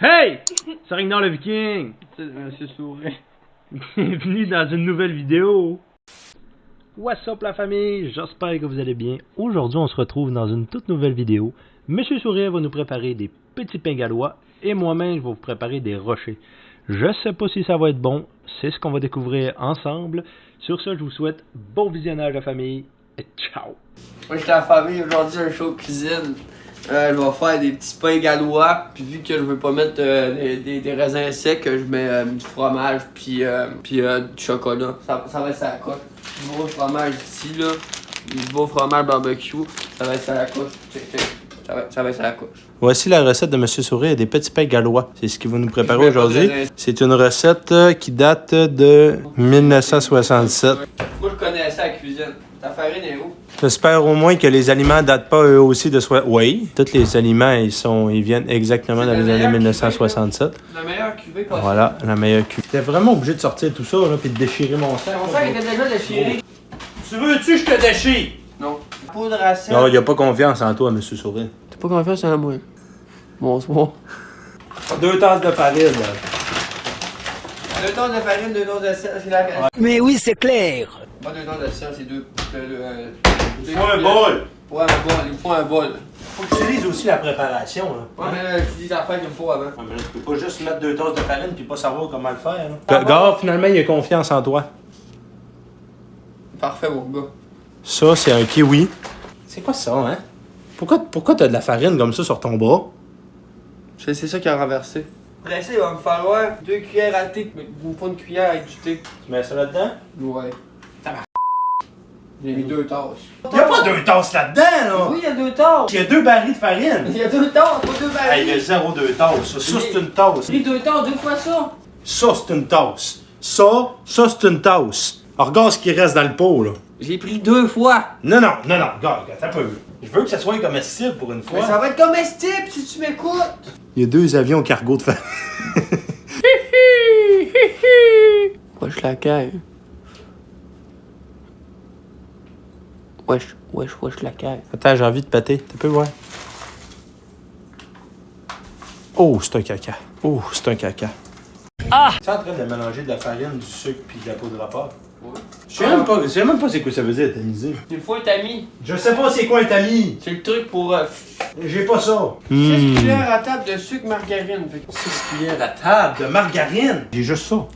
Hey! C'est Ragnar le Viking! C'est Monsieur Souris. Bienvenue dans une nouvelle vidéo! What's up la famille? J'espère que vous allez bien. Aujourd'hui, on se retrouve dans une toute nouvelle vidéo. Monsieur Sourire va nous préparer des petits pains gallois et moi-même, je vais vous préparer des rochers. Je sais pas si ça va être bon, c'est ce qu'on va découvrir ensemble. Sur ce, je vous souhaite bon visionnage la famille et ciao! Moi, j'étais à la famille aujourd'hui, un show de cuisine. Je vais faire des petits pains gallois, puis vu que je veux pas mettre des raisins secs, je mets du fromage puis du chocolat. Ça va être ça la coche. Du beau fromage ici, là. Du beau fromage barbecue. Ça va être ça la coche. Ça va être ça la coche. Voici la recette de Monsieur Sourire et des petits pains gallois. C'est ce qu'il va nous préparer aujourd'hui. C'est une recette qui date de 1967. Moi, je connais ça, la cuisine. Ta farine est où? J'espère au moins que les aliments datent pas eux aussi de soi. Oui, tous les aliments ils viennent exactement dans les années 1967. La meilleure cuvée possible. Voilà, la meilleure cuvée. J'étais vraiment obligé de sortir tout ça là, puis de déchirer mon sac. Mon sac était déjà déchiré. Tu veux-tu que je te déchire? Non. Poudre à sel. Non, il a pas confiance en toi, Monsieur Sourire. T'as pas confiance en moi. Bonsoir. 2 tasses de farine. 2 tonnes de farine, 2 tonnes de sel, c'est la... Mais oui, c'est clair. Pas 2 tonnes de sel, c'est 2... Il faut un bol. Ouais, un bol, il faut un bol. Faut que tu lises aussi la préparation. Là. Ouais, mais là, tu dis l'affaire qu'il me faut avant. Ouais, mais là, tu peux pas juste mettre 2 tasses de farine puis pas savoir comment le faire. Gars, finalement, il a confiance en toi. Parfait, mon gars. Ça, c'est un kiwi. C'est quoi ça, hein? Pourquoi t'as de la farine comme ça sur ton bras? C'est ça qui a renversé. Pressé, il va me falloir 2 cuillères à thé. Mais il me faut une cuillère avec du thé. Tu mets ça là-dedans? Ouais. J'ai mis 2 tasses. Y'a pas 2 tasses là-dedans, là! Oui, il y a 2 tasses. Il y a 2 barils de farine! Il y a 2 tasses, pas 2 Hey, il y a barils. 0,2 tasses. Ça, c'est une tasse. J'ai 2 tasses, 2 fois ça. Ça, c'est une tasse. Ça, c'est une tasse. Alors, regarde ce qui reste dans le pot, là. J'ai pris 2 fois. Non, regarde, attends un peu. Je veux que ça soit comestible pour une fois. Mais ça va être comestible si tu m'écoutes. Il y a 2 avions cargo de farine. Wesh la caille. Wesh la caille. Attends, j'ai envie de péter. Tu peux voir. Oh, c'est un caca. Oh, c'est un caca. Ah! Tu es en train de mélanger de la farine, du sucre puis de la poudre à pâte. Ouais. Je sais même pas c'est quoi ça veut dire, tamiser. Il me faut un tamis. Je sais pas c'est quoi un tamis. C'est le truc pour... J'ai pas ça. 6 cuillères à table de sucre margarine. 6 cuillères à table de margarine. J'ai juste ça. Moi,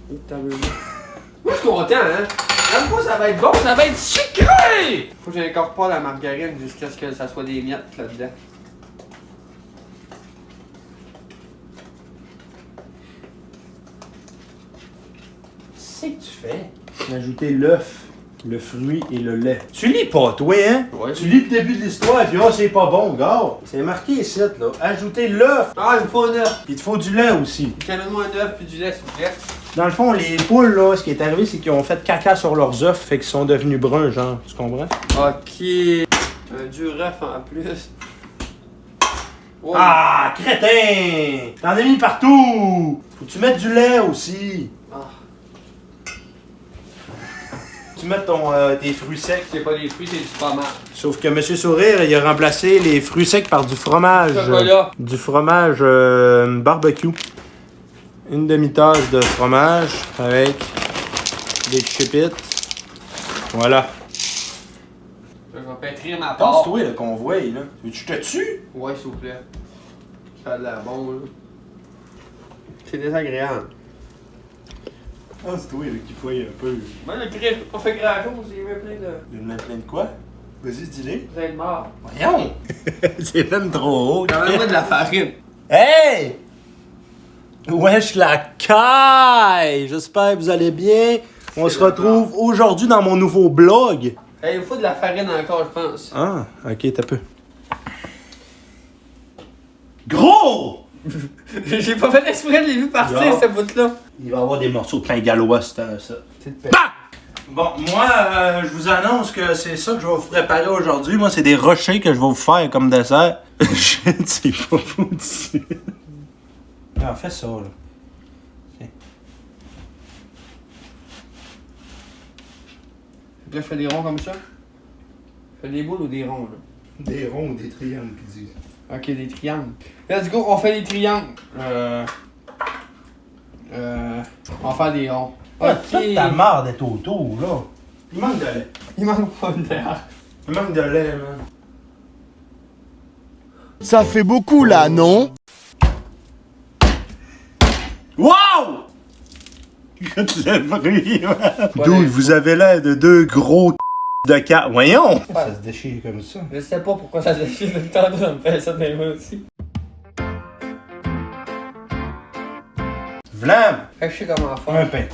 je suis content, hein? Même pas ça va être bon, ça va être sucré! Faut que j'incorpore la margarine jusqu'à ce que ça soit des miettes là-dedans. Qu'est-ce que tu fais? Ajouter l'œuf, le fruit et le lait. Tu lis pas, toi, hein? Ouais. Tu lis le début de l'histoire, puis c'est pas bon, gars. C'est marqué ici, là. Ajouter l'œuf. Ah, il me faut un œuf. Puis il te faut du lait aussi. Amène-moi un œuf puis du lait, s'il vous plaît. Dans le fond, les poules, là, ce qui est arrivé, c'est qu'ils ont fait caca sur leurs œufs, fait qu'ils sont devenus bruns, genre. Tu comprends? Ok. Un dur œuf en plus. Oh. Ah, crétin! T'en as mis partout! Faut que tu mettes du lait aussi. Ah. Tu mets tes fruits secs. C'est pas des fruits, c'est du fromage. Sauf que Monsieur Sourire, il a remplacé les fruits secs par du fromage. Chocolat. Du fromage barbecue. Une demi-tasse de fromage avec des chipites. Voilà. Je vais pétrir ma part. Pense-toi le convoi, là. Tu te tues? Ouais, s'il vous plaît. Ça a de la bombe, là. C'est désagréable. Pense-toi qui fouille un peu. Moi, le cri, j'ai pas fait grand-chose, j'ai eu plein de... Une main pleine de quoi? Vas-y, dis-le. plein de morts. Voyons! C'est même trop haut. Ramène-moi de la farine. Hey! Wesh la caille! J'espère que vous allez bien. On se retrouve aujourd'hui dans mon nouveau blog. Hey, il me faut de la farine encore, je pense. Ah, ok, t'as peu. Gros! J'ai pas fait exprès, je l'ai vu partir, Non. cette bout-là. Il va y avoir des morceaux de pain gallois, ça. C'est de paix. Bon, moi, je vous annonce que c'est ça que je vais vous préparer aujourd'hui. Moi, c'est des rochers que je vais vous faire comme dessert. Je ne sais pas vous dire. Ah, fais ça, là. Okay. Là, je fais des ronds comme ça. Je fais des boules ou des ronds, là. Des ronds ou des triangles, qu'ils disent. Ok, des triangles. Let's go, on fait des triangles. On va faire des ronds. Ah, toute ta marde est autour, là. Il manque de lait. Il manque pas d'air. Il manque de lait, man. Ça fait beaucoup là, non? Wow! Écoute le bruit, man. Ouais. Dude, vous avez l'air de deux gros de cat. Voyons! Ça se déchire comme ça. Je sais pas pourquoi ça se déchire le temps de me faire ça dans les mains aussi. Vlam! Fait que je sais comment faire. Un pain.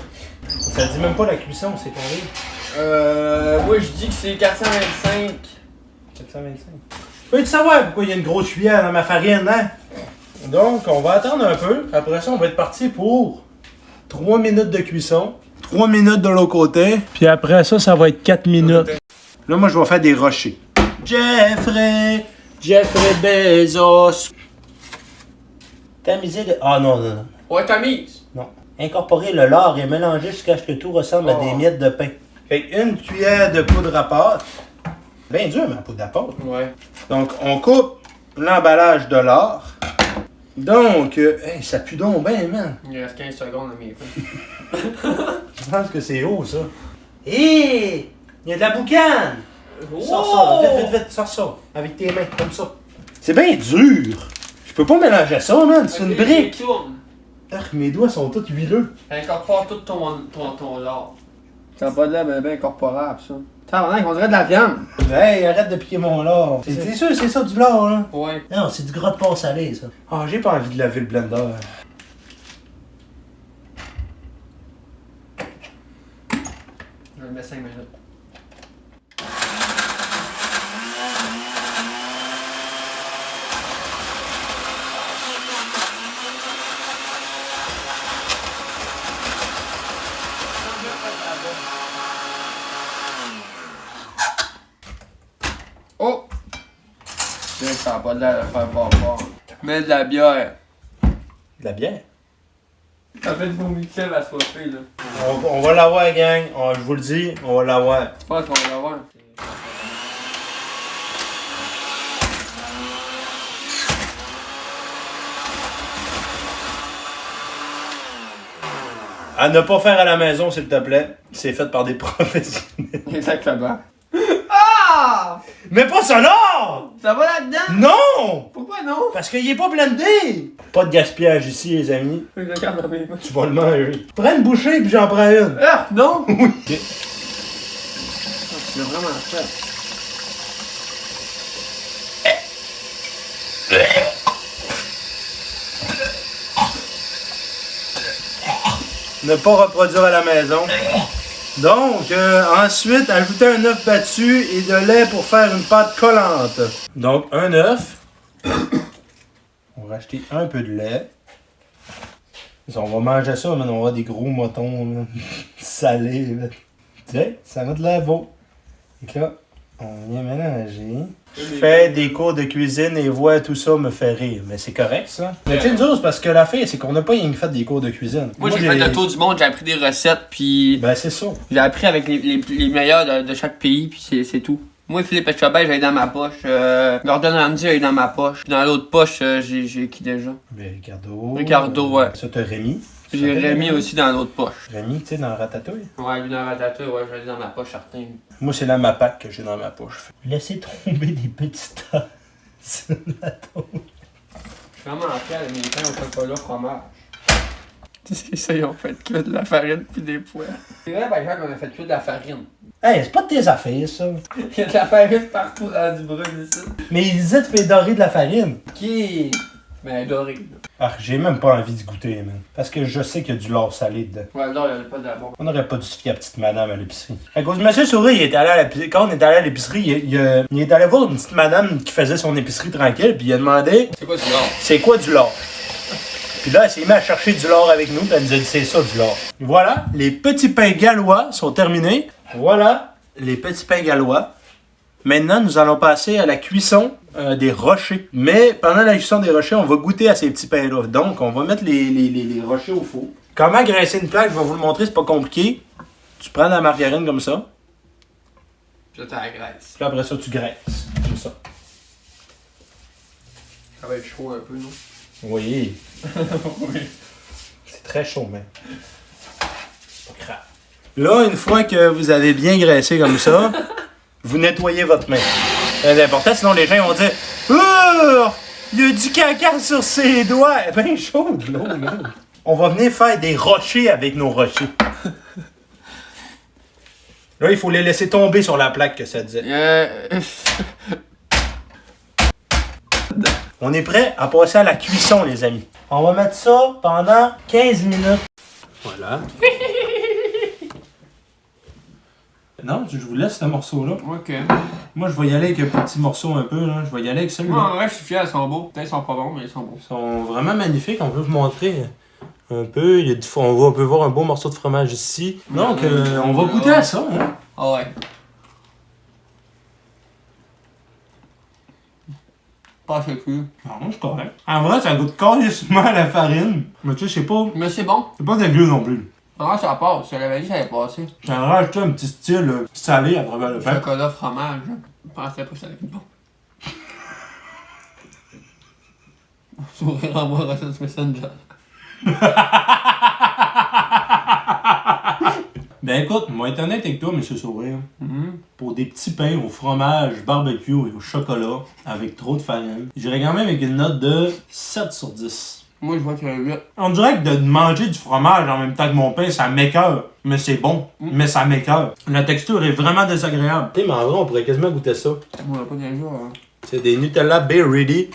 Ça dit même pas la cuisson, c'est combien? Moi je dis que c'est 425. 425. Peux-tu savoir pourquoi il y a une grosse cuillère dans ma farine, hein? Donc, on va attendre un peu. Après ça, on va être parti pour 3 minutes de cuisson. 3 minutes de l'autre côté. Puis après ça, ça va être 4 minutes. Là, moi, je vais faire des rochers. Jeffrey Bezos. Tamiser de... Ah non, non, non. Ouais, tamise. Non. Incorporer le lard et mélanger jusqu'à ce que tout ressemble à des miettes de pain. Fait une cuillère de poudre à pâte. Bien dur, ma poudre à pâte. Ouais. Donc, on coupe l'emballage de lard. Donc, hey, ça pue donc bien, man. Il reste 15 secondes à mes fins. Je pense que c'est haut, ça. Hé! Il y a de la boucane! Sors ça, là. Vite, sors ça. Avec tes mains, comme ça. C'est bien dur. Je peux pas mélanger ça, man. C'est une brique. Mes doigts sont tous huileux. Incorpore tout ton lard. Ça n'a pas de l'air bien incorporable, ça. Tabarnak, on dirait de la viande. Hey, arrête de piquer mon lard. C'est sûr, c'est ça du lard, là. Ouais. Non, c'est du gras de porc salé, ça. Ah, j'ai pas envie de laver le blender. Je le mets 5 minutes. Oh! Ça n'a pas de l'air de faire fort. Mets de la bière. De la bière? Ça fait de mon mixel à soiffer, là. On va l'avoir, gang. Je vous le dis, on va l'avoir. Je pense qu'on va l'avoir. À ne pas faire à la maison, s'il te plaît. C'est fait par des professionnels. Exactement. Ah! Mais pas ça là! Ça va là-dedans? Non! Pourquoi non? Parce qu'il est pas blendé! Pas de gaspillage ici, les amis. Je regarde dans mes mains. Tu vas le manger. Prends une bouchée puis j'en prends une. Ah! Non? Oui. Tu l'as vraiment fait. Ne pas reproduire à la maison. Donc, ensuite, ajouter un œuf battu et de lait pour faire une pâte collante. Donc, un œuf. On va acheter un peu de lait. On va manger ça, mais on va avoir des gros motons là, salés. Là. Tiens, ça va de l'air beau. Donc là, on vient mélanger. Je fais des cours de cuisine et vois tout ça me fait rire. Mais c'est correct, ça. Mais tu sais, nous autres, parce que l'affaire, c'est qu'on n'a pas rien fait des cours de cuisine. Moi, j'ai fait le tour du monde, j'ai appris des recettes, puis Ben, c'est ça. j'ai appris avec les meilleurs de chaque pays, puis c'est tout. Moi, Philippe Etchebest, j'avais dans ma poche. Gordon Ramsay, j'avais dans ma poche. Puis dans l'autre poche, j'ai qui déjà? Ben, Ricardo. Ricardo, ouais. Ça, t'as Rémi. J'ai Rémi aussi dans l'autre poche. Rémi, tu sais, dans Ratatouille. Ouais, lui dans Ratatouille, ouais, j'avais dans ma poche, certain. Moi, c'est la Mapac que j'ai dans ma poche. Laissez tomber des petits tas sur la tôle. Je suis vraiment fier de mes pains au chocolat fromage. C'est ça, ils ont fait cuire de la farine puis des pois. C'est vrai, par exemple, qu'on a fait cuire de la farine. Hey, c'est pas de tes affaires, ça. Il y a de la farine partout dans du brun ici. Mais il disait, tu fais dorer de la farine. Qui? Ben, doré. Ah, j'ai même pas envie d'y goûter, man. Parce que je sais qu'il y a du lard salé dedans. Ouais, là, il y en a pas de la bombe. On n'aurait pas dû se fier à petite madame à l'épicerie. À cause de M. Souris, il est allé à l'épicerie. Quand on est allé à l'épicerie, il est allé voir une petite madame qui faisait son épicerie tranquille, puis il a demandé C'est quoi du lard? c'est quoi du lard? Puis là, elle s'est mis à chercher du lard avec nous, puis elle nous a dit c'est ça du lard. Voilà, les petits pains gallois sont terminés. Voilà, les petits pains gallois. Maintenant, nous allons passer à la cuisson des rochers. Mais pendant la cuisson des rochers, on va goûter à ces petits pains-là. Donc, on va mettre les rochers au four. Comment graisser une plaque, je vais vous le montrer, c'est pas compliqué. Tu prends de la margarine comme ça. Puis là, t'as la graisse. Puis après ça, tu graisses. Comme ça. Ça va être chaud un peu, non? Oui. Oui. C'est très chaud, mais. C'est pas grave. Là, une fois que vous avez bien graissé comme ça, vous nettoyez votre main. C'est important, sinon les gens vont dire oh, il y a du caca sur ses doigts. Eh bien chaud, de l'eau, là. On va venir faire des rochers avec nos rochers. Là, il faut les laisser tomber sur la plaque que ça disait. On est prêt à passer à la cuisson, les amis. On va mettre ça pendant 15 minutes. Voilà. Non, je vous laisse ce morceau-là. Ok. Moi, je vais y aller avec un petit morceau un peu, là. Je vais y aller avec celui-là. Ouais, je suis fier, ils sont beaux. Peut-être qu'ils sont pas bons, mais ils sont beaux. Ils sont vraiment magnifiques. On peut vous montrer un peu. Il y a on peut voir un beau morceau de fromage ici. Donc, on va goûter à ça. Hein? Ah ouais. Pas chez cru. Non, c'est correct. En vrai, ça goûte carrément à la farine. Mais tu sais, c'est pas bon. c'est pas dégueu non plus. Comment ça passe? Je l'avais dit, ça allait passer. J'aimerais ajouter un petit style salé à travers le pain. Chocolat, fromage. Je pensais pas que ça allait être bon. Sourire en moi, Rachel Messenger. Ben écoute, moi être honnête avec toi, monsieur Sourire. Pour des petits pains au fromage, barbecue et au chocolat, avec trop de farine, j'irais quand même avec une note de 7 sur 10. Moi, je vois qu'il y a 8. On dirait que de manger du fromage en même temps que mon pain, ça m'écoeure. Mais c'est bon. Mais ça m'écoeure. La texture est vraiment désagréable. Tu sais, mais en vrai, on pourrait quasiment goûter ça. On n'a pas bien joué, hein. C'est des Nutella Bay Ready.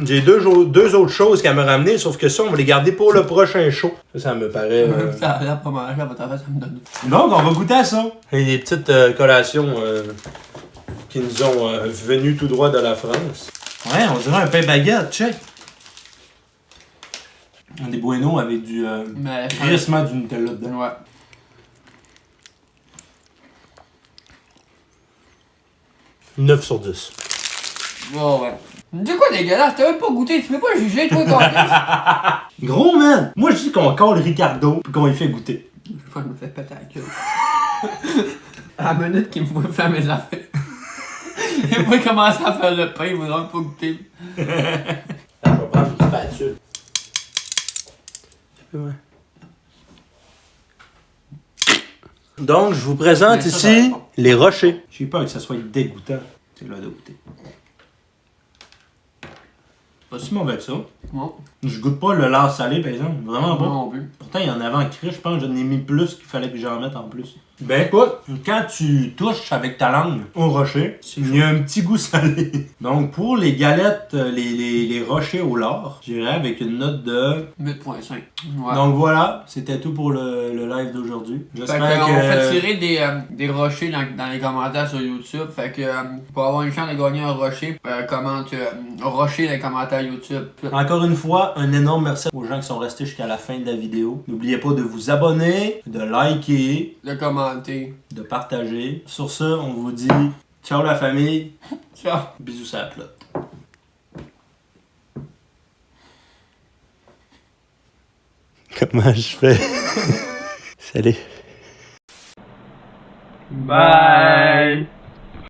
J'ai deux autres choses qu'elle m'a ramenées, sauf que ça, on va les garder pour le prochain show. Ça me paraît... Ça a l'air pas mal, là, votre affaire, ça me donne. Donc, on va goûter à ça. Et des petites collations qui nous ont venues tout droit de la France. Ouais, on dirait un pain baguette, check. Des Bueno avec du crissement du Nutella dedans. Ouais. « 9 sur 10. Oh ouais. Dis quoi dégueulasse, t'as même pas goûté, tu peux pas juger toi quand Gros man! Moi je dis qu'on colle Ricardo pis qu'on lui fait goûter. Je me fais péter la gueule. À la minute qu'il me voit faire mes affaires. Il va commencer à faire le pain, il voudra pas goûter. Je vais prendre une spatule. Donc je vous présente Mais ça, ici bon. les rochers. J'ai peur que ça soit dégoûtant. C'est là de goûter. Pas si mauvais que ça. Bon. Je goûte pas le lard salé par exemple. Vraiment bon. Non plus. Pourtant, il y en avait en crise, je pense que j'en ai mis plus qu'il fallait que j'en mette en plus. Ben écoute, quand tu touches avec ta langue au rocher, il y a un petit goût salé. Donc pour les galettes, les rochers au lard, j'irais avec une note de... 8.5. Ouais. Donc voilà, c'était tout pour le live d'aujourd'hui. Fait J'espère qu'on que... fait tirer des rochers dans les commentaires sur YouTube. Fait que pour avoir une chance de gagner un rocher, commente rocher dans les commentaires YouTube. Encore une fois, un énorme merci aux gens qui sont restés jusqu'à la fin de la vidéo. N'oubliez pas de vous abonner, de liker, De commenter. de partager. Sur ce, on vous dit ciao la famille. Ciao. Bisous sur la plotte. Comment je fais? Salut. Bye!